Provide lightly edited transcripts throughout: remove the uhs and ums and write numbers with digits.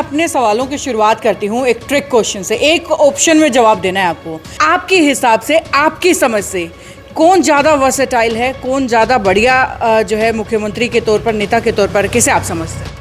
अपने सवालों की शुरुआत करती हूँ एक ट्रिक क्वेश्चन से। एक ऑप्शन में जवाब देना है आपको। आपके हिसाब से, आपकी समझ से कौन ज़्यादा वर्सेटाइल है, कौन ज़्यादा बढ़िया जो है मुख्यमंत्री के तौर पर, नेता के तौर पर, किसे आप समझते हैं?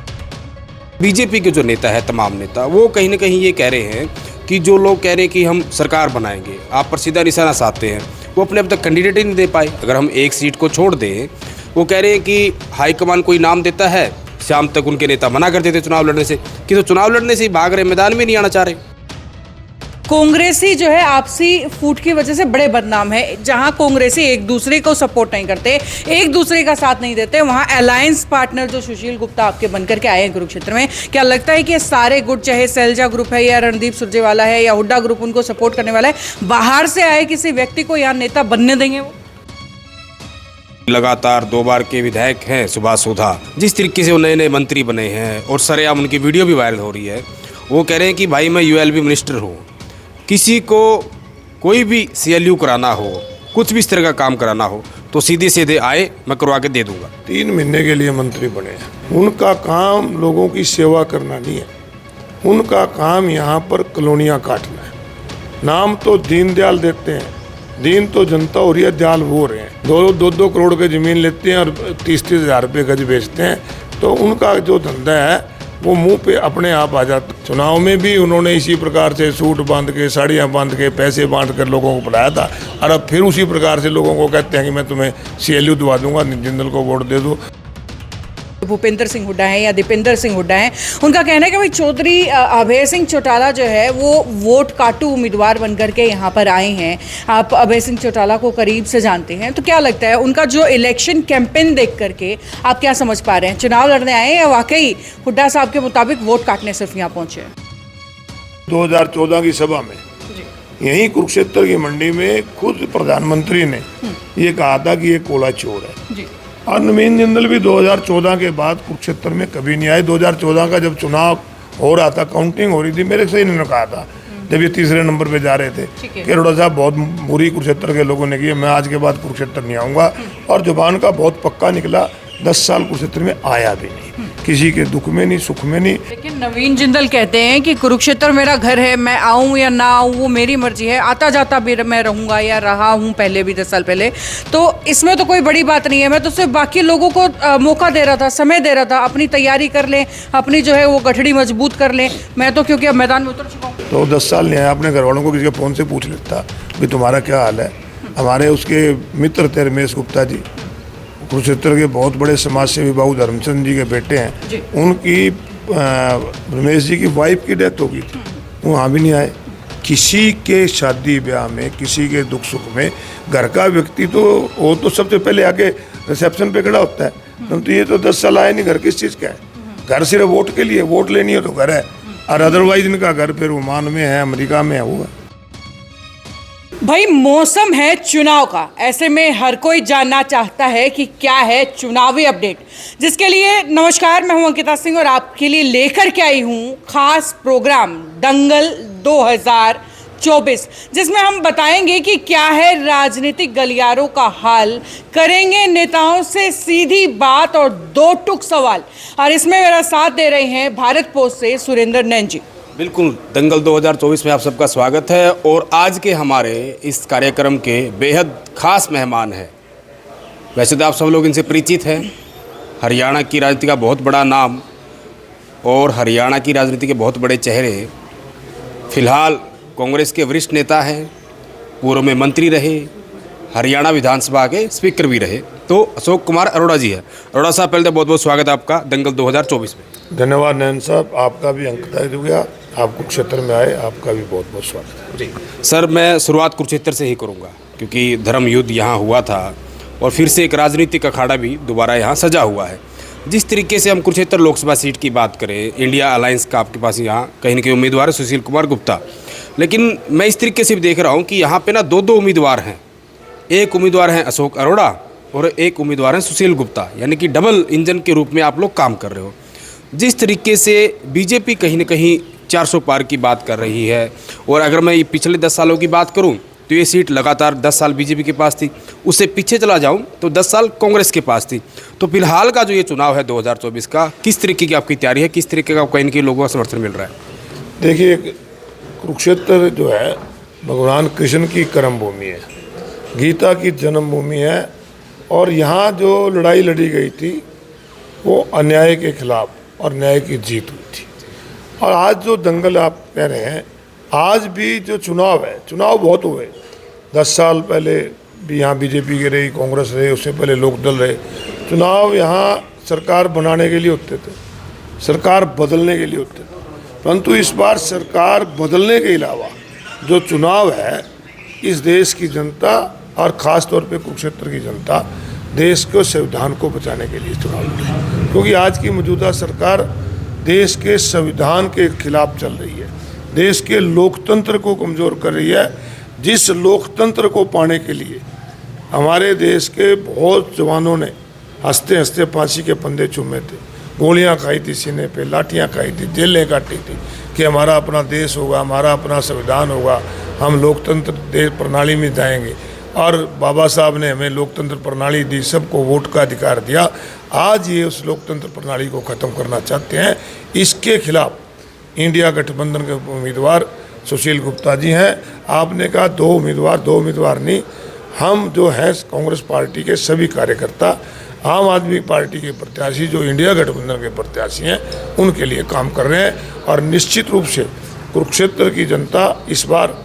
बीजेपी के जो नेता है, तमाम नेता, वो कहीं ना कहीं ये कह रहे हैं कि जो लोग कह रहे हैं कि हम सरकार बनाएंगे, आप पर सीधा निशाना साधते हैं, वो अपने अब तक कैंडिडेट ही नहीं दे पाए। अगर हम एक सीट को छोड़ दें, वो कह रहे हैं कि हाईकमान कोई नाम देता है, शाम तक उनके नेता मना कर देते चुनाव लड़ने से, कि तो चुनाव लड़ने से ही भाग रहे, मैदान में नहीं आना चाह रहे। कांग्रेसी जो है आपसी फूट की वजह से बड़े बदनाम है। जहां कांग्रेसी एक दूसरे को सपोर्ट नहीं करते, एक दूसरे का साथ नहीं देते, वहां अलायंस पार्टनर जो सुशील गुप्ता आपके बनकर के आए हैं कुरुक्षेत्र में, क्या लगता है कि ये सारे गुट, चाहे सैलजा ग्रुप है या रणदीप सुरजेवाला है या हुड्डा ग्रुप उनको सपोर्ट करने वाला है, बाहर से आए किसी व्यक्ति को यहाँ नेता बनने देंगे? वो लगातार 2 बार के विधायक हैं सुभाष सोधा, जिस तरीके से वो नए नए मंत्री बने हैं और सरेआम उनकी वीडियो भी वायरल हो रही है। वो कह रहे हैं कि भाई मैं यूएलबी मिनिस्टर हूँ, किसी को कोई भी सीएलयू कराना हो, कुछ भी इस तरह का काम कराना हो तो सीधे सीधे आए, मैं करवा के दे दूंगा। 3 महीने के लिए मंत्री बने हैं। उनका काम लोगों की सेवा करना नहीं है, उनका काम यहाँ पर कॉलोनियाँ काटना है। नाम तो दीनदयाल देते हैं, दीन तो जनता हो रही है, दयाल वो रहे हैं। 2 करोड़ की ज़मीन लेते हैं और 30-30 हज़ार रुपये गज बेचते हैं। तो उनका जो धंधा है वो मुंह पे अपने आप आ जाता। चुनाव में भी उन्होंने इसी प्रकार से सूट बांध के, साड़ियाँ बांध के, पैसे बांट कर लोगों को बुलाया था, और अब फिर उसी प्रकार से लोगों को कहते हैं कि मैं तुम्हें सीएलयू दिवा दूंगा, जिंदल को वोट दे दो। भूपेंद्र सिंह हुड्डा हैं या दीपेंद्र सिंह हुड्डा हैं, उनका कहना है कि भाई चौधरी अभय सिंह चौटाला जो है वो वोट काटू उम्मीदवार बनकर के यहाँ पर आए हैं। आप अभय सिंह चौटाला को करीब से जानते हैं, तो क्या लगता है उनका जो इलेक्शन कैंपेन देख करके आप क्या समझ पा रहे हैं? चुनाव लड़ने आए हैं या वाकई हुड्डा साहब के मुताबिक वोट काटने सिर्फ यहाँ पहुंचे? 2014 की सभा में यहीं कुरुक्षेत्र की मंडी में खुद प्रधानमंत्री ने ये कहा था कि ये कोला चोर है जी। और नवीन जिंदल भी 2014 के बाद कुरुक्षेत्र में कभी नहीं आए। 2014 का जब चुनाव हो रहा था, काउंटिंग हो रही थी, मेरे से इन्होंने कहा था जब ये तीसरे नंबर पे जा रहे थे कि अरोड़ा साहब बहुत बुरी कुरुक्षेत्र के लोगों ने की, मैं आज के बाद कुरुक्षेत्र नहीं आऊँगा। और जुबान का बहुत पक्का निकला, 10 साल कुरुक्षेत्र में आया भी नहीं, किसी के दुख में नहीं, सुख में नहीं। लेकिन नवीन जिंदल कहते हैं कि कुरुक्षेत्र मेरा घर है, मैं आऊं या ना आऊं वो मेरी मर्जी है, आता जाता भी मैं रहूंगा या रहा हूं पहले भी 10 साल पहले, तो इसमें तो कोई बड़ी बात नहीं है। मैं तो सिर्फ बाकी लोगों को मौका दे रहा था, समय दे रहा था, अपनी तैयारी कर लें, अपनी जो है वो गठड़ी मजबूत कर लें। मैं तो क्योंकि अब मैदान में उतर चुका हूँ। तो 10 साल नहीं आया, अपने घर वालों को किसी के फ़ोन से पूछ लेता कि तुम्हारा क्या हाल है। हमारे उसके मित्र थे रमेश गुप्ता जी, कुरुक्षेत्र के बहुत बड़े समाज सेवी बाबू धर्मचंद जी के बेटे हैं, उनकी रमेश जी की वाइफ की डेथ हो गई थी, वो वहाँ भी नहीं आए। किसी के शादी ब्याह में, किसी के दुख सुख में घर का व्यक्ति तो वो तो सबसे पहले आके रिसेप्शन पे खड़ा होता है। तो ये तो 10 साल आए नहीं, घर किस चीज़ का है? घर सिर्फ वोट के लिए, वोट लेनी है तो घर है, और अदरवाइज इनका घर फिर ओमान में है, अमेरिका में है, वो है। भाई मौसम है चुनाव का, ऐसे में हर कोई जानना चाहता है कि क्या है चुनावी अपडेट, जिसके लिए नमस्कार, मैं हूं अंकिता सिंह और आपके लिए लेकर के आई हूं खास प्रोग्राम दंगल 2024, जिसमें हम बताएंगे कि क्या है राजनीतिक गलियारों का हाल, करेंगे नेताओं से सीधी बात और 2 टूक सवाल। और इसमें मेरा साथ दे रहे हैं भारत पोस्ट से सुरेंद्र नैन जी। बिल्कुल, दंगल 2024 में आप सबका स्वागत है। और आज के हमारे इस कार्यक्रम के बेहद खास मेहमान हैं। वैसे तो आप सब लोग इनसे परिचित हैं, हरियाणा की राजनीति का बहुत बड़ा नाम और हरियाणा की राजनीति के बहुत बड़े चेहरे। फिलहाल कांग्रेस के वरिष्ठ नेता हैं, पूर्व में मंत्री रहे, हरियाणा विधानसभा के स्पीकर भी रहे, तो अशोक कुमार अरोड़ा जी है। अरोड़ा साहब, पहले तो बहुत बहुत स्वागत है आपका दंगल 2024 में। धन्यवाद नैन साहब, आपका भी अंकिता हो गया, आप कुरुक्षेत्र में आए, आपका भी बहुत बहुत स्वागत है जी। सर, मैं शुरुआत कुरुक्षेत्र से ही करूंगा क्योंकि धर्म युद्ध यहाँ हुआ था और फिर से एक राजनीतिक अखाड़ा भी दोबारा यहाँ सजा हुआ है। जिस तरीके से हम कुरुक्षेत्र लोकसभा सीट की बात करें, इंडिया अलायंस का आपके पास यहाँ कहीं ना कहीं उम्मीदवार है सुशील कुमार गुप्ता, लेकिन मैं इस तरीके से भी देख रहा हूँ कि यहाँ पे ना 2 उम्मीदवार हैं। एक उम्मीदवार हैं अशोक अरोड़ा और एक उम्मीदवार हैं सुशील गुप्ता, यानी कि डबल इंजन के रूप में आप लोग काम कर रहे हो। जिस तरीके से बीजेपी कहीं ना कहीं 400 पार की बात कर रही है, और अगर मैं पिछले 10 सालों की बात करूं तो ये सीट लगातार 10 साल बीजेपी के पास थी। उससे पीछे चला जाऊं तो 10 साल कांग्रेस के पास थी। तो फिलहाल का जो ये चुनाव है 2024 का, किस तरीके की आपकी तैयारी है, किस तरीके का कहीं न कहीं लोगों का समर्थन मिल रहा है? देखिए, कुरुक्षेत्र जो है भगवान कृष्ण की कर्मभूमि है, गीता की जन्मभूमि है, और यहाँ जो लड़ाई लड़ी गई थी वो अन्याय के खिलाफ और न्याय की जीत हुई थी। और आज जो दंगल आप कह रहे हैं, आज भी जो चुनाव है, चुनाव बहुत हुए। 10 साल पहले भी यहाँ बीजेपी की रही, कांग्रेस रही, उससे पहले लोकदल रहे। चुनाव यहाँ सरकार बनाने के लिए होते थे, सरकार बदलने के लिए होते थे, परंतु इस बार सरकार बदलने के अलावा जो चुनाव है, इस देश की जनता और ख़ास तौर पे कुरुक्षेत्र की जनता देश के संविधान को बचाने के लिए चुनाव लड़ी, क्योंकि आज की मौजूदा सरकार देश के संविधान के खिलाफ चल रही है, देश के लोकतंत्र को कमज़ोर कर रही है, जिस लोकतंत्र को पाने के लिए हमारे देश के बहुत जवानों ने हंसते हंसते फांसी के फंदे चूमे थे, गोलियां खाई थी सीने पे, लाठियां खाई थी, जेलें काटी थी कि हमारा अपना देश होगा, हमारा अपना संविधान होगा, हम लोकतंत्र देश प्रणाली में जाएंगे। और बाबा साहब ने हमें लोकतंत्र प्रणाली दी, सबको वोट का अधिकार दिया। आज ये उस लोकतंत्र प्रणाली को ख़त्म करना चाहते हैं। इसके खिलाफ इंडिया गठबंधन के उम्मीदवार सुशील गुप्ता जी हैं। आपने कहा दो उम्मीदवार नहीं, हम जो है कांग्रेस पार्टी के सभी कार्यकर्ता, आम आदमी पार्टी के प्रत्याशी जो इंडिया गठबंधन के प्रत्याशी हैं, उनके लिए काम कर रहे हैं। और निश्चित रूप से कुरुक्षेत्र की जनता इस बार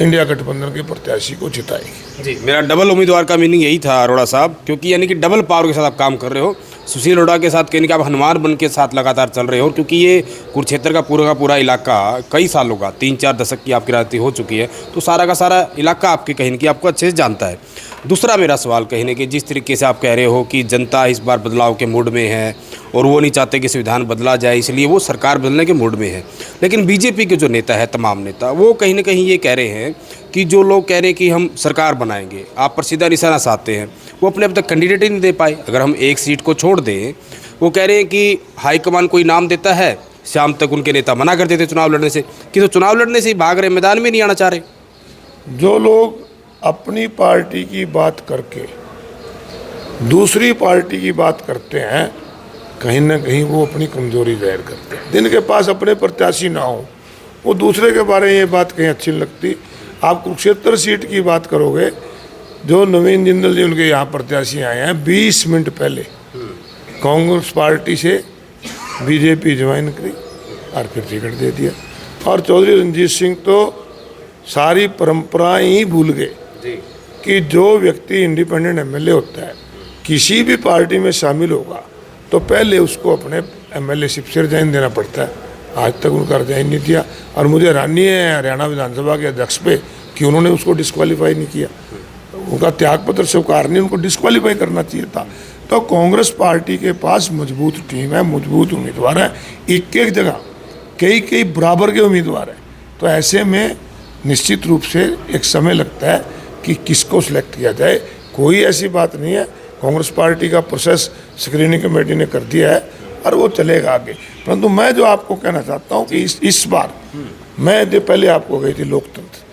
इंडिया गठबंधन के प्रत्याशी को जिताएगी। जी, मेरा डबल उम्मीदवार का मीनिंग यही था अरोड़ा साहब, क्योंकि यानी कि डबल पावर के साथ आप काम कर रहे हो। सुशील अरोड़ा के साथ कहीं कि आप हनुमान बन के साथ लगातार चल रहे हो, क्योंकि ये कुरुक्षेत्र का पूरा इलाका कई सालों का 3-4 दशक की आपकी राजनीति हो चुकी है, तो सारा का सारा इलाका आपके कहीं न कहीं आपको अच्छे से जानता है। दूसरा मेरा सवाल कहीं न कहीं, जिस तरीके से आप कह रहे हो कि जनता इस बार बदलाव के मूड में है और वो नहीं चाहते कि संविधान बदला जाए, इसलिए वो सरकार बदलने के मूड में है। लेकिन बीजेपी के जो नेता है, तमाम नेता, वो कहीं न कहीं ये कह रहे हैं कि जो लोग कह रहे हैं कि हम सरकार बनाएंगे, आप पर सीधा निशाना साधते हैं, वो अपने अब तक कैंडिडेट ही नहीं दे पाए। अगर हम एक सीट को छोड़ दें, वो कह रहे हैं कि हाईकमान कोई नाम देता है, शाम तक उनके नेता मना कर देते चुनाव लड़ने से, कि तो चुनाव लड़ने से ही भाग रहे, मैदान में नहीं आना चाह रहे। जो लोग अपनी पार्टी की बात करके दूसरी पार्टी की बात करते हैं, कहीं ना कहीं वो अपनी कमजोरी जाहिर करते हैं। जिनके पास अपने प्रत्याशी ना हो, वो दूसरे के बारे में ये बात कहीं अच्छी नहीं लगती। आप कुरुक्षेत्र सीट की बात करोगे, जो नवीन जिंदल जी उनके यहाँ प्रत्याशी आए हैं, 20 मिनट पहले कांग्रेस पार्टी से बीजेपी ज्वाइन करी और फिर टिकट दे दिया। और चौधरी रंजीत सिंह तो सारी परंपराएं ही भूल गए कि जो व्यक्ति इंडिपेंडेंट एमएलए होता है, किसी भी पार्टी में शामिल होगा तो पहले उसको अपने एमएलए शिप से रिजाइन देना पड़ता है। आज तक उनका रिजाइन नहीं दिया, और मुझे हैरानी है हरियाणा विधानसभा के अध्यक्ष पे कि उन्होंने उसको डिस्क्वालीफाई नहीं किया। उनका त्यागपत्र स्वीकार नहीं, उनको डिस्क्वालीफाई करना चाहिए था। तो कांग्रेस पार्टी के पास मजबूत टीम है, मजबूत उम्मीदवार है, एक जगह कई बराबर के उम्मीदवार हैं। तो ऐसे में निश्चित रूप से एक समय लगता है कि किसको सिलेक्ट किया जाए। कोई ऐसी बात नहीं है, कांग्रेस पार्टी का प्रोसेस स्क्रीनिंग कमेटी ने कर दिया है और वो चलेगा आगे। परंतु मैं जो आपको कहना चाहता हूँ कि इस बार मैं जो पहले आपको गई थी लोकतंत्र,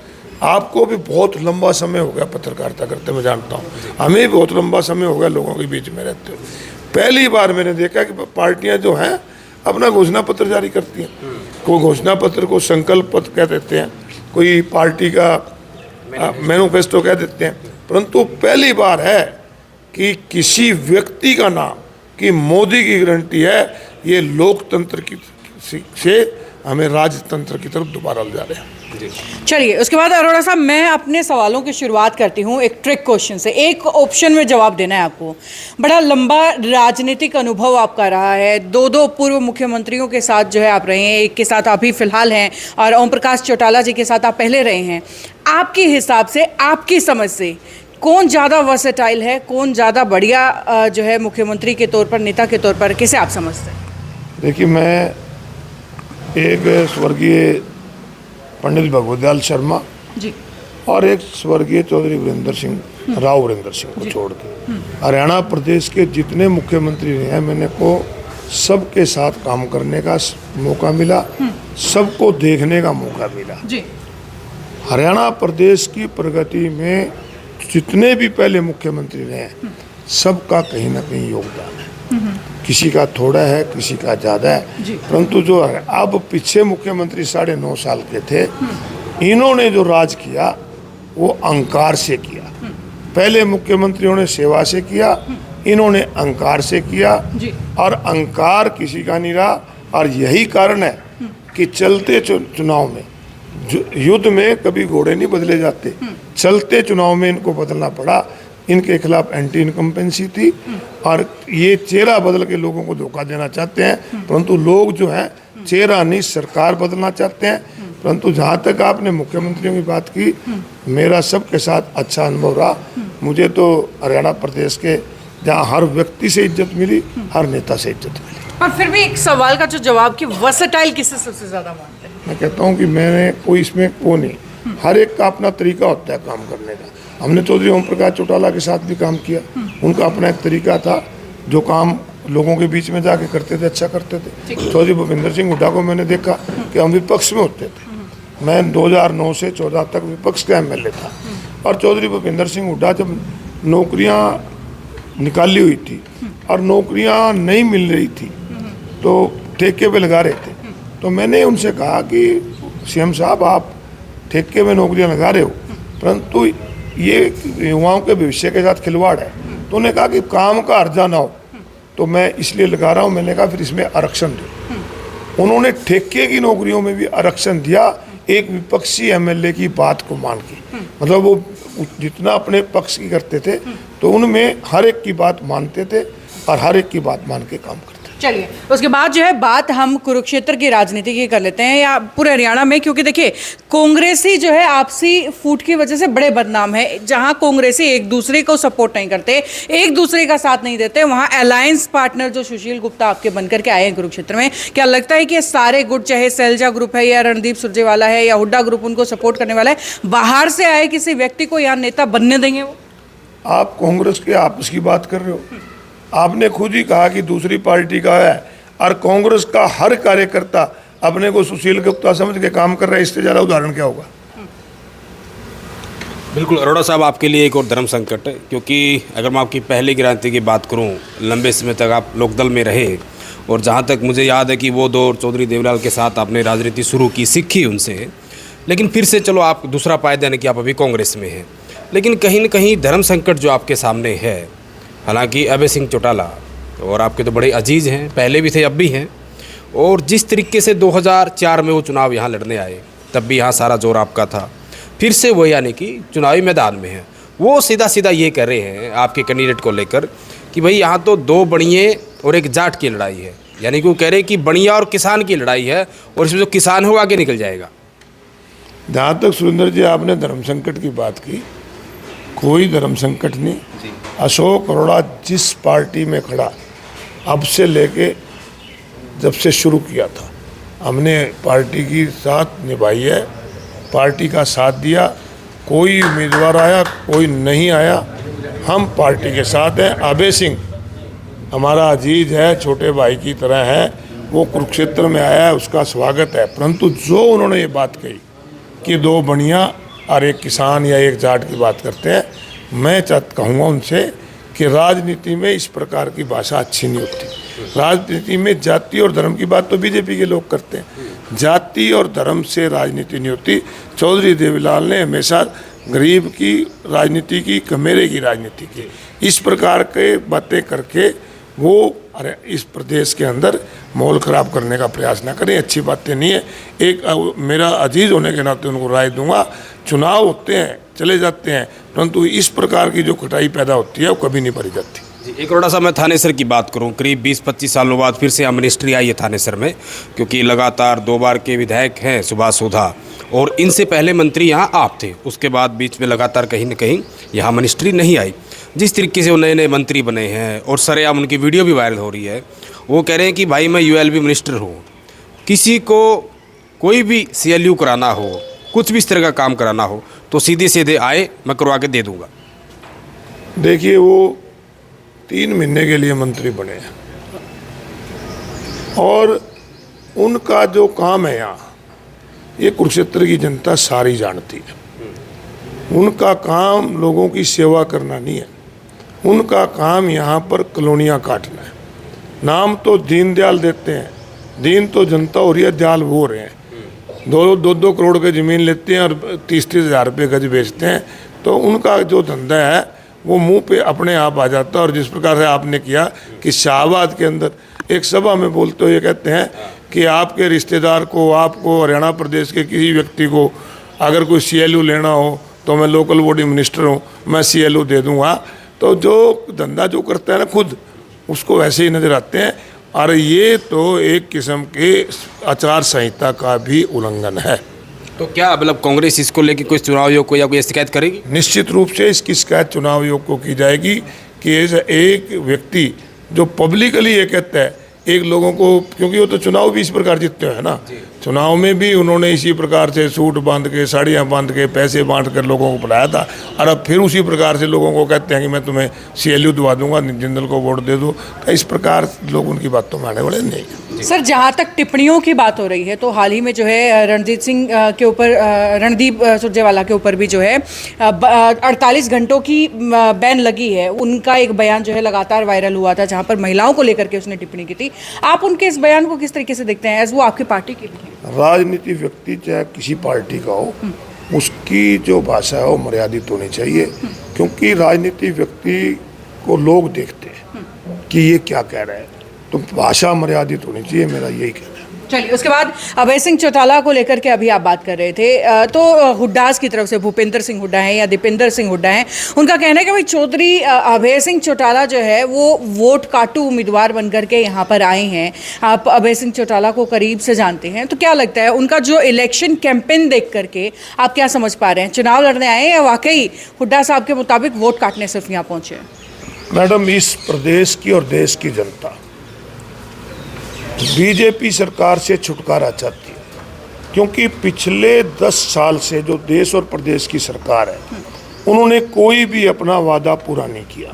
आपको भी बहुत लंबा समय हो गया पत्रकारिता करते, मैं जानता हूँ, हमें भी बहुत लंबा समय हो गया लोगों के बीच में रहते हुए। पहली बार मैंने देखा कि पार्टियाँ जो हैं अपना घोषणा पत्र जारी करती हैं। कोई घोषणा पत्र को संकल्प पत्र कह देते हैं, कोई पार्टी का मैनिफेस्टो कह देते हैं, परंतु पहली बार है कि किसी व्यक्ति का नाम, कि मोदी की गारंटी है, ये लोकतंत्र की से हमें राजतंत्र की तरफ दोबारा ले जा रहे हैं। चलिए, उसके बाद अरोड़ा साहब, मैं अपने सवालों की शुरुआत करती हूँ एक ट्रिक क्वेश्चन से। एक ऑप्शन में जवाब देना है आपको। बड़ा लंबा राजनीतिक अनुभव आपका रहा है, दो पूर्व मुख्यमंत्रियों के साथ जो है आप रहे हैं, एक के साथ अभी फिलहाल हैं और ओम प्रकाश चौटाला जी के साथ आप पहले रहे हैं। आपके हिसाब से, आपकी समझ से कौन ज़्यादा वर्सेटाइल है, कौन ज़्यादा बढ़िया जो है मुख्यमंत्री के तौर पर, नेता के तौर पर, किसे आप समझते हैं? देखिए, मैं एक स्वर्गीय पंडित भगवतदयाल शर्मा जी और एक स्वर्गीय चौधरी वीरेंद्र सिंह को छोड़ के हरियाणा प्रदेश के जितने मुख्यमंत्री रहे हैं, मैंने को सबके साथ काम करने का मौका मिला, सबको देखने का मौका मिला। जी। हरियाणा प्रदेश की प्रगति में जितने भी पहले मुख्यमंत्री रहे हैं सबका कहीं ना कहीं योगदान है। किसी का थोड़ा है, किसी का ज़्यादा है, परंतु जो है अब पीछे मुख्यमंत्री 9.5 साल के थे, इन्होंने जो राज किया वो अहंकार से किया। पहले मुख्यमंत्रियों ने सेवा से किया, इन्होंने अहंकार से किया और अहंकार किसी का नहीं रहा। और यही कारण है कि चलते चुनाव में युद्ध में कभी घोड़े नहीं बदले जाते, चलते चुनाव में इनको बदलना पड़ा। इनके खिलाफ एंटी इनकम्पेंसी थी और ये चेहरा बदल के लोगों को धोखा देना चाहते हैं, परंतु लोग जो हैं चेहरा नहीं सरकार बदलना चाहते हैं। परंतु जहाँ तक आपने मुख्यमंत्रियों की बात की, मेरा सबके साथ अच्छा अनुभव रहा। मुझे तो हरियाणा प्रदेश के जहाँ हर व्यक्ति से इज्जत मिली, हर नेता से इज्जत मिली। पर फिर भी एक सवाल का जो जवाब कि वर्सेटाइल किसे सबसे ज़्यादा मानते हैं? मैं कहता हूँ कि मैंने कोई इसमें वो नहीं, हर एक का अपना तरीका होता है काम करने का। हमने चौधरी ओम प्रकाश चौटाला के साथ भी काम किया, उनका अपना एक तरीका था, जो काम लोगों के बीच में जाके करते थे, अच्छा करते थे। चौधरी भूपेंद्र सिंह हुड्डा को मैंने देखा कि हम विपक्ष में होते थे। मैं 2009 से 14 तक विपक्ष का एमएलए था और चौधरी भूपेंद्र सिंह हुड्डा जब नौकरियां निकाली हुई थी और नौकरियां नहीं मिल रही थी तो ठेके पे लगा रहे थे, तो मैंने उनसे कहा कि सीएम साहब आप ठेके में नौकरियां लगा रहे हो, परंतु ये युवाओं के भविष्य के साथ खिलवाड़ है। तो उन्होंने कहा कि काम का अर्जा ना हो, तो मैं इसलिए लगा रहा हूँ। मैंने कहा फिर इसमें आरक्षण दो। उन्होंने ठेके की नौकरियों में भी आरक्षण दिया, एक विपक्षी एमएलए की बात को मान के। मतलब वो जितना अपने पक्ष की करते थे तो उनमें हर एक की बात मानते थे और हर एक की बात मान के काम करते। चलिए, उसके बाद जो है बात हम कुरुक्षेत्र की राजनीति की कर लेते हैं या पूरे हरियाणा में, क्योंकि देखिए कांग्रेसी जो है आपसी फूट की वजह से बड़े बदनाम है। जहां कांग्रेसी एक दूसरे को सपोर्ट नहीं करते, एक दूसरे का साथ नहीं देते, वहां अलायंस पार्टनर जो सुशील गुप्ता आपके बनकर के आए हैं कुरुक्षेत्र में, क्या लगता है कि सारे गुट, चाहे सैलजा ग्रुप है या रणदीप सुरजेवाला है या हुड्डा ग्रुप, उनको सपोर्ट करने वाला है, बाहर से आए किसी व्यक्ति को यहाँ नेता बनने देंगे वो? आप कांग्रेस के आपस की बात कर रहे हो, आपने खुद ही कहा कि दूसरी पार्टी का है और कांग्रेस का हर कार्यकर्ता अपने को सुशील गुप्ता समझ के काम कर रहा है। इससे ज़्यादा उदाहरण क्या होगा? बिल्कुल अरोड़ा साहब, आपके लिए एक और धर्म संकट है, क्योंकि अगर मैं आपकी पहली क्रांति की बात करूं, लंबे समय तक आप लोकदल में रहे और जहां तक मुझे याद है कि वो दौर चौधरी देवलाल के साथ आपने राजनीति शुरू की, सीखी उनसे, लेकिन फिर से चलो आप दूसरा पायदान है कि आप अभी कांग्रेस में हैं। लेकिन कहीं ना कहीं धर्म संकट जो आपके सामने है, हालांकि अभय सिंह चौटाला और आपके तो बड़े अजीज़ हैं, पहले भी थे अब भी हैं, और जिस तरीके से 2004 में वो चुनाव यहाँ लड़ने आए तब भी यहाँ सारा जोर आपका था, फिर से वो यानी कि चुनावी मैदान में है, वो सीधा सीधा ये कह रहे हैं आपके कैंडिडेट को लेकर कि भाई यहाँ तो दो बणिये और एक जाट की लड़ाई है। यानी कि वो कह रहे हैं कि बणिया और किसान की लड़ाई है और इसमें जो किसान हो आगे निकल जाएगा। जहाँ तक सुरेंद्र जी आपने धर्म संकट की बात की, कोई धर्म संकट नहीं। अशोक अरोड़ा जिस पार्टी में खड़ा, अब से लेके जब से शुरू किया था, हमने पार्टी की साथ निभाई है, पार्टी का साथ दिया। कोई उम्मीदवार आया, कोई नहीं आया, हम पार्टी के साथ हैं। अभय सिंह हमारा अजीज है, छोटे भाई की तरह है, वो कुरुक्षेत्र में आया है, उसका स्वागत है। परंतु जो उन्होंने ये बात कही कि दो बनिया और एक किसान या एक जाट की बात करते हैं, मैं कहूँगा उनसे कि राजनीति में इस प्रकार की भाषा अच्छी नहीं होती। राजनीति में जाति और धर्म की बात तो बीजेपी के लोग करते हैं, जाति और धर्म से राजनीति नहीं होती। चौधरी देवीलाल ने हमेशा गरीब की राजनीति की, कमेरे की राजनीति की। इस प्रकार के बातें करके वो इस प्रदेश के अंदर माहौल ख़राब करने का प्रयास ना करें, अच्छी बातें नहीं है। एक मेरा अजीज़ होने के नाते उनको राय दूंगा, चुनाव होते हैं, चले जाते हैं, परंतु इस प्रकार की जो कटाई पैदा होती है वो कभी नहीं भरी जाती। जी, एक थोड़ा सा मैं थानेसर की बात करूं, करीब 20-25 सालों बाद फिर से यहाँ मिनिस्ट्री आई है थानेसर में, क्योंकि लगातार 2 बार के विधायक हैं सुभाष सोधा, और इनसे पहले मंत्री यहाँ आप थे, उसके बाद बीच में लगातार कहीं न कहीं यहाँ मिनिस्ट्री नहीं आई। जिस तरीके से वो नए नए मंत्री बने हैं और सरेआम उनकी वीडियो भी वायरल हो रही है, वो कह रहे हैं कि भाई मैं यूएलबी मिनिस्टर हूँ, किसी को कोई भी CLU कराना हो, कुछ भी इस तरह का काम कराना हो तो सीधे सीधे आए, मैं करवा के दे दूँगा। देखिए, वो 3 महीने के लिए मंत्री बने हैं और उनका जो काम है यहाँ, ये कुरुक्षेत्र की जनता सारी जानती है। उनका काम लोगों की सेवा करना नहीं है, उनका काम यहाँ पर कॉलोनियाँ काटना है। नाम तो दीनदयाल देते हैं, दीन तो जनता हो रही है, दयाल वो हो रहे हैं। 2 करोड़ की ज़मीन लेते हैं और 30-30 हज़ार रुपये गज बेचते हैं। तो उनका जो धंधा है वो मुंह पे अपने आप आ जाता है। और जिस प्रकार से आपने किया कि शाहबाद के अंदर एक सभा में बोलते हुए कहते हैं कि आपके रिश्तेदार को, आपको हरियाणा प्रदेश के किसी व्यक्ति को अगर कोई CLU लेना हो तो मैं लोकल बॉडी मिनिस्टर हूँ, मैं CLU दे दूँगा। तो जो धंधा जो करता है ना खुद, उसको वैसे ही नज़र आते हैं। और ये तो एक किस्म के आचार संहिता का भी उल्लंघन है। तो क्या मतलब कांग्रेस इसको लेकर कुछ चुनाव आयोग को या कोई शिकायत करेगी? निश्चित रूप से इसकी शिकायत चुनाव आयोग को की जाएगी कि एक व्यक्ति जो पब्लिकली ये कहता है, एक लोगों को, क्योंकि वो तो चुनाव भी इस प्रकार जीतते हैं ना, चुनाव में भी उन्होंने इसी प्रकार से सूट बांध के, साड़ियाँ बांध के, पैसे बांट कर लोगों को बुलाया था। और अब फिर उसी प्रकार से लोगों को कहते हैं कि मैं तुम्हें CLU दिवा दूंगा, जिंदल को वोट दे दो। तो इस प्रकार लोग उनकी बातों में आने वाले नहीं। सर, जहाँ तक टिप्पणियों की बात हो रही है तो हाल ही में जो है रणजीत सिंह के ऊपर, रणदीप सुरजेवाला के ऊपर भी जो है 48 घंटों की बैन लगी है। उनका एक बयान जो है लगातार वायरल हुआ था, जहाँ पर महिलाओं को लेकर के उसने टिप्पणी की थी। आप उनके इस बयान को किस तरीके से देखते हैं, एज वो आपकी पार्टी के लिए? राजनीतिक व्यक्ति चाहे किसी पार्टी का हो, उसकी जो भाषा है वो मर्यादित होनी चाहिए। क्योंकि राजनीतिक व्यक्ति को लोग देखते हैं कि ये क्या कह रहा है, तो भाषा मर्यादित होनी चाहिए, मेरा यही कहना है। चलिए, उसके बाद अभय सिंह चौटाला को लेकर के अभी आप बात कर रहे थे, तो हुड्डास की तरफ से भूपेंद्र सिंह हुड्डा हैं या दीपेंद्र सिंह हुड्डा हैं, उनका कहना है कि भाई चौधरी अभय सिंह चौटाला जो है वो वोट काटू उम्मीदवार बन करके यहाँ पर आए हैं। आप अभय सिंह चौटाला को करीब से जानते हैं, तो क्या लगता है उनका जो इलेक्शन कैंपेन देख करके आप क्या समझ पा रहे हैं? चुनाव लड़ने आए या वाकई हुड्डा साहब के मुताबिक वोट काटने सिर्फ यहाँ पहुँचे? मैडम, इस प्रदेश की और देश की जनता बीजेपी सरकार से छुटकारा चाहती है। क्योंकि पिछले 10 साल से जो देश और प्रदेश की सरकार है, उन्होंने कोई भी अपना वादा पूरा नहीं किया।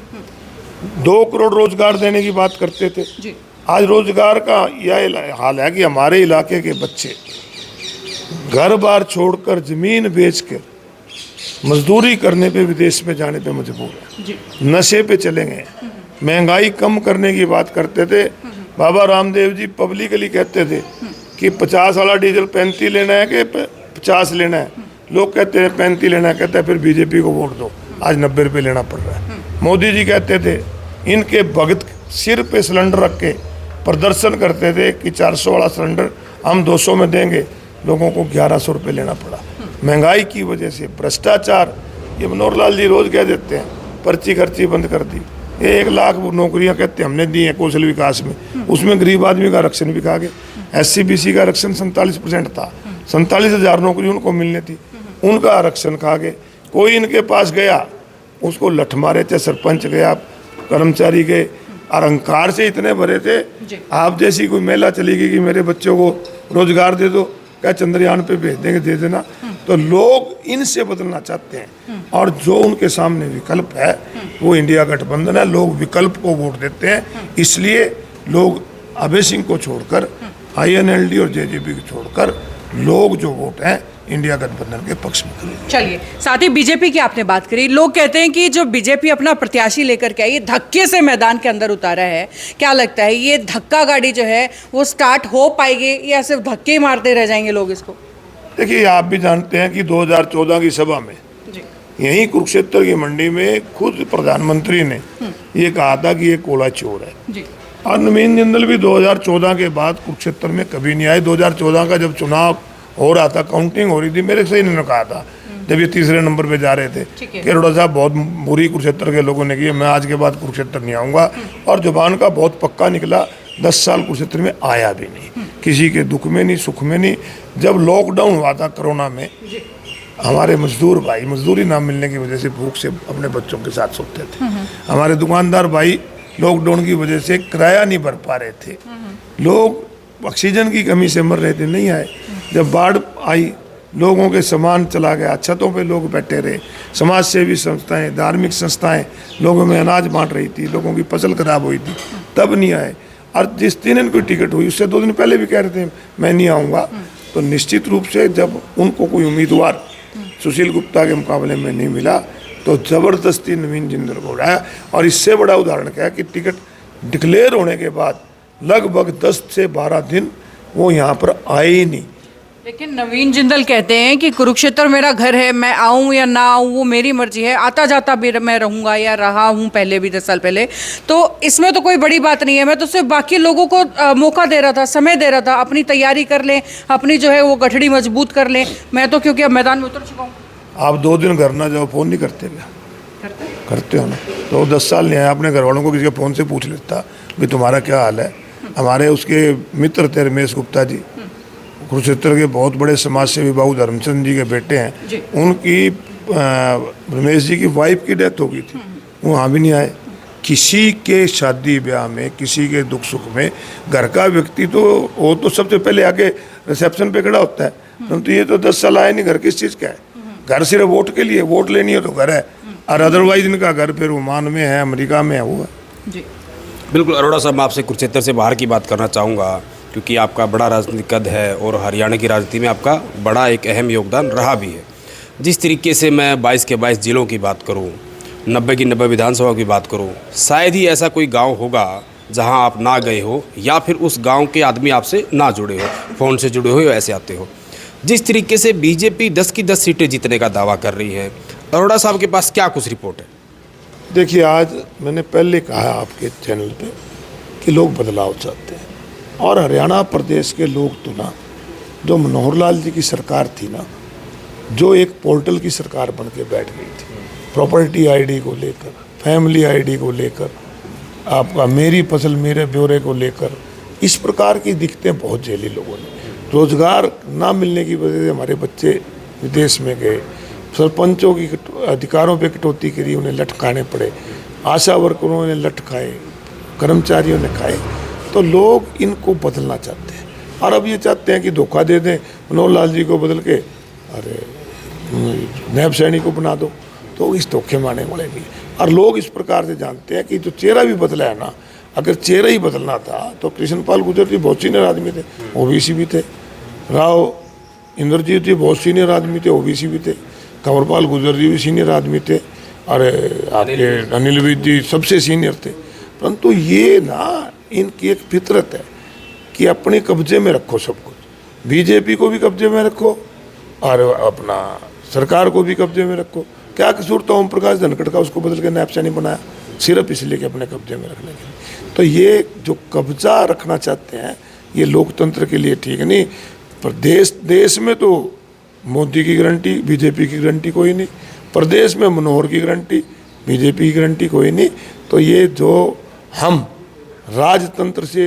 2 करोड़ रोजगार देने की बात करते थे जी। आज रोजगार का यह हाल है कि हमारे इलाके के बच्चे घर बार छोड़कर, जमीन बेचकर मजदूरी करने पे, विदेश में जाने पे मजबूर है, नशे पे चले गए। महंगाई कम करने की बात करते थे। बाबा रामदेव जी पब्लिकली कहते थे कि 50 वाला डीजल 35 लेना है कि 50 लेना है। लोग कहते हैं 35 लेना है, कहते हैं फिर बीजेपी को वोट दो। आज 90 रुपये लेना पड़ रहा है। मोदी जी कहते थे, इनके भगत सिर पे सिलेंडर रख के प्रदर्शन करते थे कि 400 वाला सिलेंडर हम 200 में देंगे, लोगों को 1100 रुपये लेना पड़ा। महंगाई की वजह से, भ्रष्टाचार, ये मनोहर लाल जी रोज कह देते हैं पर्ची खर्ची बंद कर दी। 1 लाख नौकरियां कहते हमने दी हैं कौशल विकास में, उसमें गरीब आदमी का आरक्षण भी खा गए। SC/BC का आरक्षण 47% था, 47,000 नौकरी उनको मिलनी थी, उनका आरक्षण खा गए। कोई इनके पास गया, उसको लठ मारे थे, सरपंच गया, कर्मचारी गए, अहंकार से इतने भरे थे। आप जैसी कोई महिला चली गई कि मेरे बच्चों को रोजगार दे दो, क्या चंद्रयान पे भेज देंगे, दे देना। तो लोग इनसे बदलना चाहते हैं और जो उनके सामने विकल्प है वो इंडिया गठबंधन है। लोग विकल्प को वोट देते हैं, इसलिए लोग अभय सिंह को छोड़कर, INLD और JJP को छोड़कर लोग जो वोट हैं इंडिया गठबंधन के पक्ष में करेंगे। चलिए, साथ ही बीजेपी की आपने बात करी। लोग कहते हैं कि जो बीजेपी अपना प्रत्याशी लेकर के आई, ये धक्के से मैदान के अंदर उतारा है। क्या लगता है ये धक्का गाड़ी जो है वो स्टार्ट हो पाएगी या सिर्फ धक्के मारते रह जाएंगे लोग इसको? देखिए, आप भी जानते हैं कि 2014 की सभा में यहीं कुरुक्षेत्र की मंडी में खुद प्रधानमंत्री ने ये कहा था कि ये कोला चोर है। और नवीन जिंदल भी 2014 के बाद कुरुक्षेत्र में कभी नहीं आए। 2014 का जब चुनाव हो रहा था, काउंटिंग हो रही थी, मेरे से इन्होंने कहा था जब ये तीसरे नंबर पे जा रहे थे कि अरोड़ा साहब बहुत बुरी कुरुक्षेत्र के लोगों ने की, मैं आज के बाद कुरुक्षेत्र नहीं आऊँगा। और जुबान का बहुत पक्का निकला। 10 साल कुरुक्षेत्र में आया भी नहीं, किसी के दुख में नहीं, सुख में नहीं। जब लॉकडाउन हुआ था कोरोना में, हमारे मजदूर भाई मजदूरी ना मिलने की वजह से भूख से अपने बच्चों के साथ सोते थे। हमारे दुकानदार भाई लॉकडाउन की वजह से किराया नहीं भर पा रहे थे। लोग ऑक्सीजन की कमी से मर रहे थे, नहीं आए। जब बाढ़ आई, लोगों के सामान चला गया, छतों पे लोग बैठे रहे। समाज सेवी संस्थाएं, धार्मिक संस्थाएं लोगों में अनाज बांट रही थी, लोगों की फसल खराब हुई थी, तब नहीं आए। और जिस दिन इनकी टिकट हुई उससे 2 दिन पहले भी कह रहे थे मैं नहीं आऊँगा। तो निश्चित रूप से जब उनको कोई उम्मीदवार सुशील गुप्ता के मुकाबले में नहीं मिला तो ज़बरदस्ती नवीन जिंदल को उड़ाया। और इससे बड़ा उदाहरण क्या है कि टिकट डिक्लेयर होने के बाद लगभग 10 से 12 दिन वो यहाँ पर आए ही नहीं। लेकिन नवीन जिंदल कहते हैं कि कुरुक्षेत्र मेरा घर है, मैं आऊं या ना आऊं वो मेरी मर्जी है, आता जाता भी मैं रहूंगा या रहा हूं पहले भी 10 साल पहले, तो इसमें तो कोई बड़ी बात नहीं है। मैं तो सिर्फ बाकी लोगों को मौका दे रहा था, समय दे रहा था, अपनी तैयारी कर लें, अपनी जो है वो गठड़ी मजबूत कर लें। मैं तो क्योंकि अब मैदान में उतर चुका हूँ। आप 2 दिन घर ना जाओ, फ़ोन नहीं करते क्या? करते हो ना। तो 10 साल नहीं आया, अपने घर वालों को किसी के फ़ोन से पूछ लेता कि तुम्हारा क्या हाल है। हमारे उसके मित्र थे रमेश गुप्ता जी, कुरुक्षेत्र के बहुत बड़े समाज सेवी बाबू धर्मचंद जी के बेटे हैं। उनकी रमेश जी की वाइफ की डेथ हो गई थी, वो वहाँ भी नहीं आए। किसी के शादी ब्याह में, किसी के दुख सुख में घर का व्यक्ति तो वो तो सबसे पहले आके रिसेप्शन पे खड़ा होता है, परंतु ये तो 10 साल आए नहीं। घर किस चीज़ का है? घर सिर्फ वोट के लिए, वोट लेनी है तो घर है, और अदरवाइज इनका घर फिर ओमान में है, अमेरिका में है, वो है। जी बिल्कुल अरोड़ा साहब, मैं आपसे कुरुक्षेत्र से बाहर की बात करना चाहूँगा क्योंकि आपका बड़ा राजनीतिक कद है और हरियाणा की राजनीति में आपका बड़ा एक अहम योगदान रहा भी है। जिस तरीके से मैं 22 के 22 जिलों की बात करूं, 90 की 90 विधानसभा की बात करूं, शायद ही ऐसा कोई गांव होगा जहां आप ना गए हो या फिर उस गांव के आदमी आपसे ना जुड़े हो, फ़ोन से जुड़े हो या ऐसे आते हो। जिस तरीके से बीजेपी 10 की 10 सीटें जीतने का दावा कर रही है, अरोड़ा साहब के पास क्या कुछ रिपोर्ट है? देखिए, आज मैंने पहले कहा आपके चैनल पे कि लोग बदलाव चाहते हैं, और हरियाणा प्रदेश के लोग तो ना, जो मनोहर लाल जी की सरकार थी ना, जो एक पोर्टल की सरकार बन के बैठ गई थी, प्रॉपर्टी आईडी को लेकर, फैमिली आईडी को लेकर, आपका मेरी फसल मेरे ब्यौरे को लेकर, इस प्रकार की दिक्कतें बहुत झेली लोगों ने। रोजगार ना मिलने की वजह से हमारे बच्चे विदेश में गए, सरपंचों की अधिकारों पे कटौती करी, उन्हें लठ खाने पड़े, आशा वर्करों ने लठ खाए, कर्मचारियों ने खाए। तो लोग इनको बदलना चाहते हैं, और अब ये चाहते हैं कि धोखा दे दें, मनोहर लाल जी को बदल के अरे नैब सैनी को बना दो, तो इस धोखे में आने वाले नहीं। और लोग इस प्रकार से जानते हैं कि जो चेहरा भी बदला है ना, अगर चेहरा ही बदलना था तो कृष्णपाल गुर्जर जी बहुत सीनियर आदमी थे, ओबीसी भी थे, राव इंद्रजीत जी बहुत सीनियर आदमी थे, ओबीसी भी थे, कंवरपाल गुर्जर जी भी सीनियर आदमी थे, और आपके अनिल विज जी सबसे सीनियर थे। परंतु ये ना इनकी एक फितरत है कि अपने कब्जे में रखो सब कुछ, बीजेपी को भी कब्जे में रखो और अपना सरकार को भी कब्जे में रखो। क्या कसूर था ओम प्रकाश धनखड़ का, उसको बदल के नैब सैनी बनाया सिर्फ इसलिए कि अपने कब्जे में रखने के लिए। तो ये जो कब्जा रखना चाहते हैं, ये लोकतंत्र के लिए ठीक नहीं। पर देश में तो मोदी की गारंटी, बीजेपी की गारंटी कोई नहीं, प्रदेश में मनोहर की गारंटी, बीजेपी की गारंटी कोई नहीं। तो ये जो हम राजतंत्र से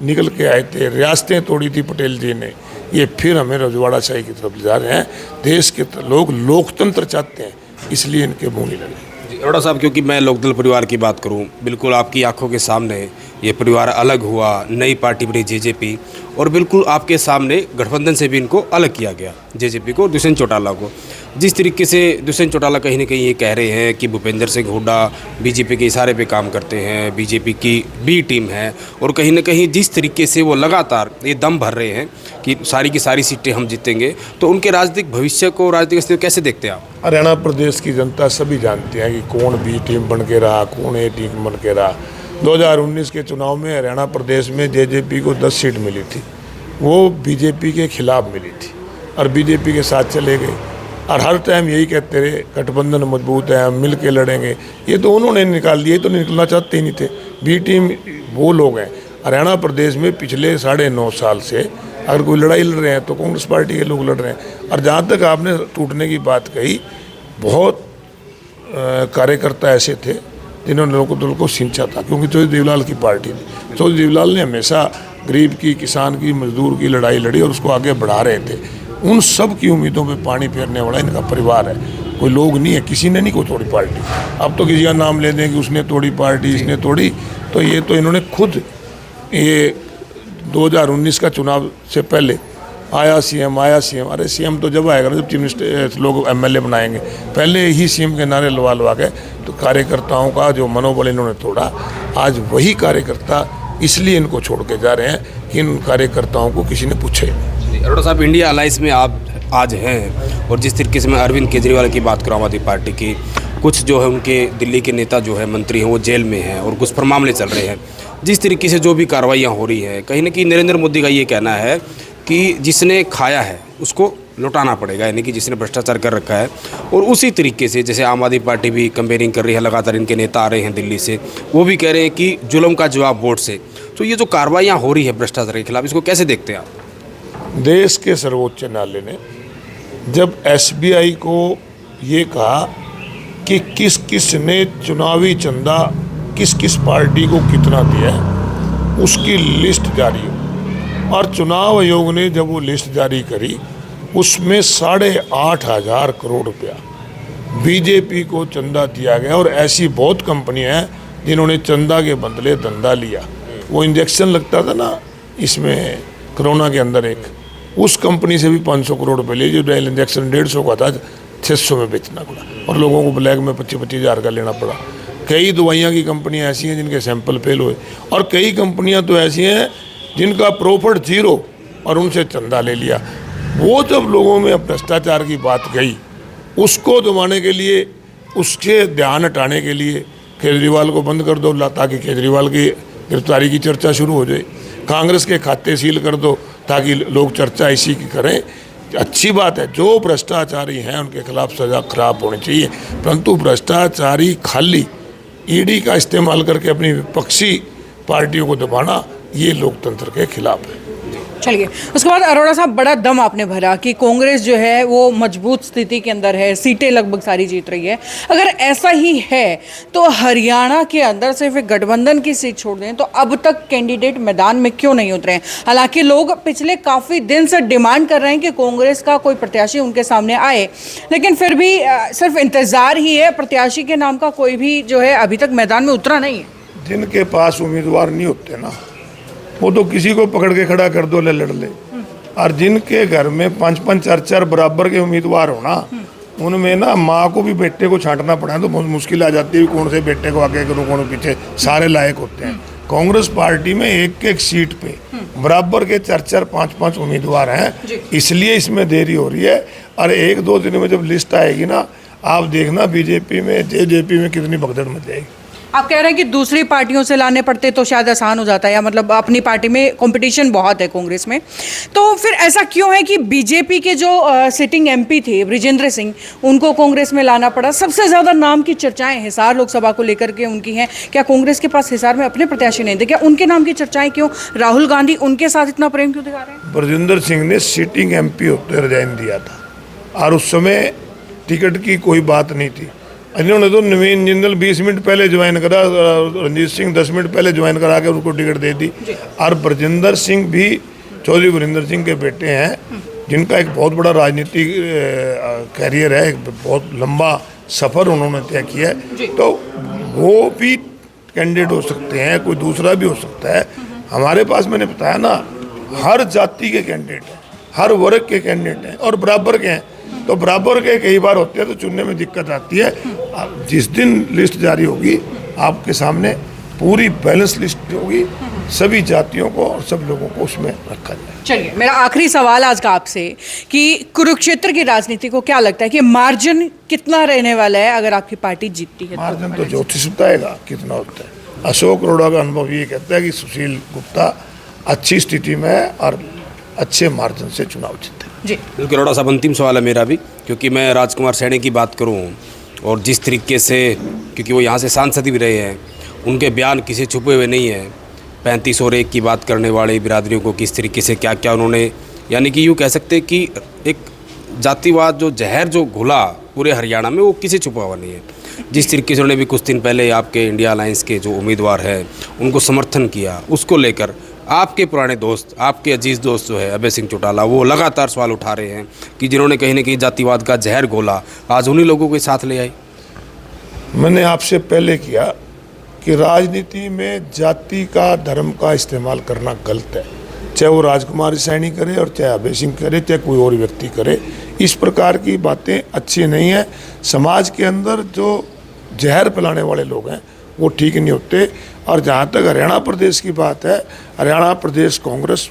निकल के आए थे, रियासतें तोड़ी थी पटेल जी ने, ये फिर हमें रजवाड़ाशाही की तरफ ले जा रहे हैं। देश के लोग लोकतंत्र चाहते हैं, इसलिए इनके मुंह नहीं लगे। अरोड़ा साहब, क्योंकि मैं लोकदल परिवार की बात करूं, बिल्कुल आपकी आंखों के सामने ये परिवार अलग हुआ, नई पार्टी बनी जेजेपी, और बिल्कुल आपके सामने गठबंधन से भी इनको अलग किया गया, जेजेपी को, दुष्यंत चौटाला को। जिस तरीके से दुष्यंत चौटाला कहीं ना कहीं ये कह रहे हैं कि भूपेंद्र सिंह हुड्डा बीजेपी के इशारे पे काम करते हैं, बीजेपी की बी टीम है, और कहीं ना कहीं जिस तरीके से वो लगातार ये दम भर रहे हैं कि सारी की सारी सीटें हम जीतेंगे, तो उनके राजनीतिक भविष्य को, राजनीतिक स्थिति कैसे देखते हैं आप? हरियाणा प्रदेश की जनता सभी जानती है कि कौन बी टीम बन के रहा, कौन ए टीम बन के रहा। 2019 के चुनाव में हरियाणा प्रदेश में जेजेपी को 10 सीट मिली थी, वो बीजेपी के खिलाफ मिली थी, और बीजेपी के साथ चले गए, और हर टाइम यही कहते रहे गठबंधन मजबूत है, हम मिल के लड़ेंगे। ये तो उन्होंने निकाल दिया, ये तो निकलना चाहते ही नहीं थे। बी टीम वो लोग हैं। हरियाणा प्रदेश में पिछले 9.5 साल से अगर कोई लड़ाई लड़ रहे हैं तो कांग्रेस पार्टी के लोग लड़ रहे हैं। और जहाँ तक आपने टूटने की बात कही, बहुत कार्यकर्ता ऐसे थे जिन्होंने लोकदल को सिंचा था, क्योंकि चौधरी देवलाल की पार्टी थी। चौधरी देवलाल ने हमेशा गरीब की, किसान की, मजदूर की लड़ाई लड़ी और उसको आगे बढ़ा रहे थे। उन सब की उम्मीदों पे पानी फेरने वाला इनका परिवार है, कोई लोग नहीं है। किसी ने नहीं कोई तोड़ी पार्टी। अब तो किसी का नाम ले दें कि उसने तोड़ी पार्टी, इसने तोड़ी, तो ये तो इन्होंने खुद, ये 2019 का चुनाव से पहले आया सीएम, आया सीएम। अरे सीएम तो जब आएगा ना जब चीफ मिनिस्टर लोग एमएलए बनाएंगे, पहले ही सीएम के नारे लवा के। तो कार्यकर्ताओं का जो मनोबल इन्होंने तोड़ा, आज वही कार्यकर्ता इसलिए इनको छोड़ के जा रहे हैं कि इन कार्यकर्ताओं को किसी ने पूछे। अरोड़ा साहब, इंडिया अलायंस में आप आज हैं और जिस तरीके से मैं अरविंद केजरीवाल की बात करूँ, आम आदमी पार्टी की, कुछ जो है उनके दिल्ली के नेता जो है मंत्री हैं वो जेल में हैं और कुछ पर मामले चल रहे हैं। जिस तरीके से जो भी कार्रवाइयाँ हो रही हैं, कहीं ना कहीं नरेंद्र मोदी का ये कहना है कि जिसने खाया है उसको लौटाना पड़ेगा, यानी कि जिसने भ्रष्टाचार कर रखा है। और उसी तरीके से जैसे आम आदमी पार्टी भी कंपेयरिंग कर रही है, लगातार इनके नेता आ रहे हैं दिल्ली से, वो भी कह रहे हैं कि जुल्म का जवाब वोट से। तो ये जो कार्रवाइयाँ हो रही है भ्रष्टाचार के खिलाफ, इसको कैसे देखते हैं आप? देश के सर्वोच्च न्यायालय ने जब एसबीआई को ये कहा कि किस किस ने चुनावी चंदा किस किस पार्टी को कितना दिया है, उसकी लिस्ट जारी हो, और चुनाव आयोग ने जब वो लिस्ट जारी करी उसमें 8,500 करोड़ रुपया बीजेपी को चंदा दिया गया। और ऐसी बहुत कंपनियां हैं जिन्होंने चंदा के बदले धंधा लिया। वो इंजेक्शन लगता था ना इसमें कोरोना के अंदर, एक उस कंपनी से भी 500 करोड़ रुपए लिए, जो डायल इंजेक्शन 150 का था 600 में बेचना पड़ा और लोगों को ब्लैक में 25-25 हज़ार का लेना पड़ा। कई दवाइयाँ की कंपनियाँ ऐसी हैं जिनके सैंपल फेल हुए, और कई कंपनियाँ तो ऐसी हैं जिनका प्रॉफिट 0 और उनसे चंदा ले लिया। वो जब लोगों में भ्रष्टाचार की बात गई, उसको दबाने के लिए, उसके ध्यान हटाने के लिए केजरीवाल को बंद कर दो ताकि केजरीवाल की गिरफ्तारी की चर्चा शुरू हो जाए, कांग्रेस के खाते सील कर दो ताकि लोग चर्चा इसी की करें। अच्छी बात है, जो भ्रष्टाचारी हैं उनके खिलाफ सज़ा खराब होनी चाहिए, परंतु भ्रष्टाचारी खाली ईडी का इस्तेमाल करके अपनी विपक्षी पार्टियों को दबाना, ये लोकतंत्र के खिलाफ है। चलिए, उसके बाद अरोड़ा साहब, बड़ा दम आपने भरा कि कांग्रेस जो है वो मजबूत स्थिति के अंदर है, सीटें लगभग सारी जीत रही है। अगर ऐसा ही है तो हरियाणा के अंदर सिर्फ एक गठबंधन की सीट छोड़ दें तो अब तक कैंडिडेट मैदान में क्यों नहीं उतरे हैं? हालांकि लोग पिछले काफ़ी दिन से डिमांड कर रहे हैं कि कांग्रेस का कोई प्रत्याशी उनके सामने आए, लेकिन फिर भी सिर्फ इंतजार ही है, प्रत्याशी के नाम का कोई भी जो है अभी तक मैदान में उतरा नहीं है। जिनके पास उम्मीदवार नहीं होते ना, वो तो किसी को पकड़ के खड़ा कर दो, ले लड़ ले। और जिनके घर में 5-5 4-4 बराबर के उम्मीदवार हो ना, उनमें ना माँ को भी बेटे को छांटना पड़ा तो बहुत मुश्किल आ जाती है, कौन से बेटे को आगे करूँ कौन पीछे, सारे लायक होते हैं। कांग्रेस पार्टी में एक सीट पे बराबर के 4-4 5-5 उम्मीदवार हैं, इसलिए इसमें देरी हो रही है। और 1-2 दिन में जब लिस्ट आएगी ना, आप देखना बीजेपी में जेजेपी में कितनी भगदड़ मच जाएगी। आप कह रहे हैं कि दूसरी पार्टियों से लाने पड़ते तो शायद आसान हो जाता है, या मतलब अपनी पार्टी में कंपटीशन बहुत है कांग्रेस में, तो फिर ऐसा क्यों है कि बीजेपी के जो सिटिंग एमपी थे बृजेंद्र सिंह, उनको कांग्रेस में लाना पड़ा? सबसे ज़्यादा नाम की चर्चाएं हिसार लोकसभा को लेकर के उनकी हैं। क्या कांग्रेस के पास हिसार में अपने प्रत्याशी नहीं थे? क्या उनके नाम की चर्चाएं क्यों? राहुल गांधी उनके साथ इतना प्रेम क्यों दिखा रहे हैं? बृजेंद्र सिंह ने सिटिंग एमपी होते रिजाइन दिया था और उस समय टिकट की कोई बात नहीं थी। इन्होंने तो नवीन जिंदल 20 मिनट पहले ज्वाइन करा, रणजीत सिंह 10 मिनट पहले ज्वाइन करा के उनको टिकट दे दी। और बृजेंद्र सिंह भी चौधरी वीरेंद्र सिंह के बेटे हैं, जिनका एक बहुत बड़ा राजनीतिक कैरियर है, एक बहुत लंबा सफ़र उन्होंने तय किया है, तो वो भी कैंडिडेट हो सकते हैं, कोई दूसरा भी हो सकता है। हमारे पास मैंने बताया ना, हर जाति के कैंडिडेट हैं, हर वर्ग के कैंडिडेट हैं और बराबर के हैं। तो बराबर के कई बार होते हैं तो चुनने में दिक्कत आती है। जिस दिन लिस्ट जारी होगी आपके सामने पूरी बैलेंस लिस्ट होगी, सभी जातियों को और सब लोगों को उसमें रखा जाए। चलिए, मेरा आखिरी सवाल आज का आपसे कि कुरुक्षेत्र की राजनीति को क्या लगता है कि मार्जिन कितना रहने वाला है अगर आपकी पार्टी जीतती है? मार्जिन तो ज्योतिष बताएगा कितना होता है। अशोक अरोड़ा का अनुभव ये कहता है कि सुशील गुप्ता अच्छी स्थिति में है और अच्छे मार्जिन से चुनाव जीते जी। बिल्कुल अरोड़ा साहब, अंतिम सवाल है मेरा भी, क्योंकि मैं राजकुमार सैनी की बात करूं और जिस तरीके से, क्योंकि वो यहाँ से सांसद भी रहे हैं, उनके बयान किसी छुपे हुए नहीं है। 35 और 1 की बात करने वाले बिरादरियों को किस तरीके से क्या क्या उन्होंने, यानी कि यूँ कह सकते कि एक जातिवाद जो जहर जो घुला पूरे हरियाणा में, वो किसी छुपा हुआ नहीं है। जिस तरीके से उन्होंने भी कुछ दिन पहले आपके इंडिया अलायंस के जो उम्मीदवार हैं उनको समर्थन किया, उसको लेकर आपके पुराने दोस्त, आपके अजीज दोस्त जो है अभय सिंह चौटाला, वो लगातार सवाल उठा रहे हैं कि जिन्होंने कहीं ना कहीं जातिवाद का जहर घोला, आज उन्हीं लोगों के साथ ले आए। मैंने आपसे पहले किया कि राजनीति में जाति का, धर्म का इस्तेमाल करना गलत है, चाहे वो राजकुमार सैनी करे और चाहे अभय सिंह करे, चाहे कोई और व्यक्ति करे। इस प्रकार की बातें अच्छी नहीं है। समाज के अंदर जो जहर फैलाने वाले लोग हैं वो ठीक नहीं होते। और जहाँ तक हरियाणा प्रदेश की बात है, हरियाणा प्रदेश कांग्रेस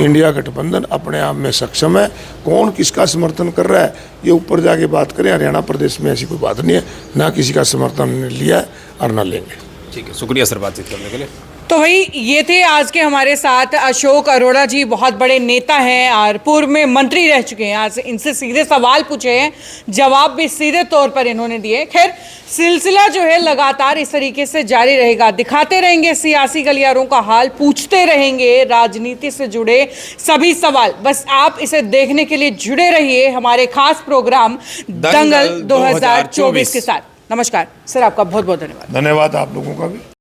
इंडिया गठबंधन अपने आप में सक्षम है। कौन किसका समर्थन कर रहा है ये ऊपर जाके बात करें। हरियाणा प्रदेश में ऐसी कोई बात नहीं है, ना किसी का समर्थन लिया है और ना लेंगे। ठीक है, शुक्रिया सर बातचीत करने के लिए। तो भाई ये थे आज के हमारे साथ अशोक अरोड़ा जी, बहुत बड़े नेता हैं और पूर्व में मंत्री रह चुके हैं। आज इनसे सीधे सवाल पूछे हैं, जवाब भी सीधे तौर पर इन्होंने दिए। खैर सिलसिला जो है लगातार इस तरीके से जारी रहेगा, दिखाते रहेंगे सियासी गलियारों का हाल, पूछते रहेंगे राजनीति से जुड़े सभी सवाल। बस आप इसे देखने के लिए जुड़े रहिए हमारे खास प्रोग्राम दंगल 2024 के साथ। नमस्कार सर, आपका बहुत बहुत धन्यवाद। धन्यवाद आप लोगों का भी।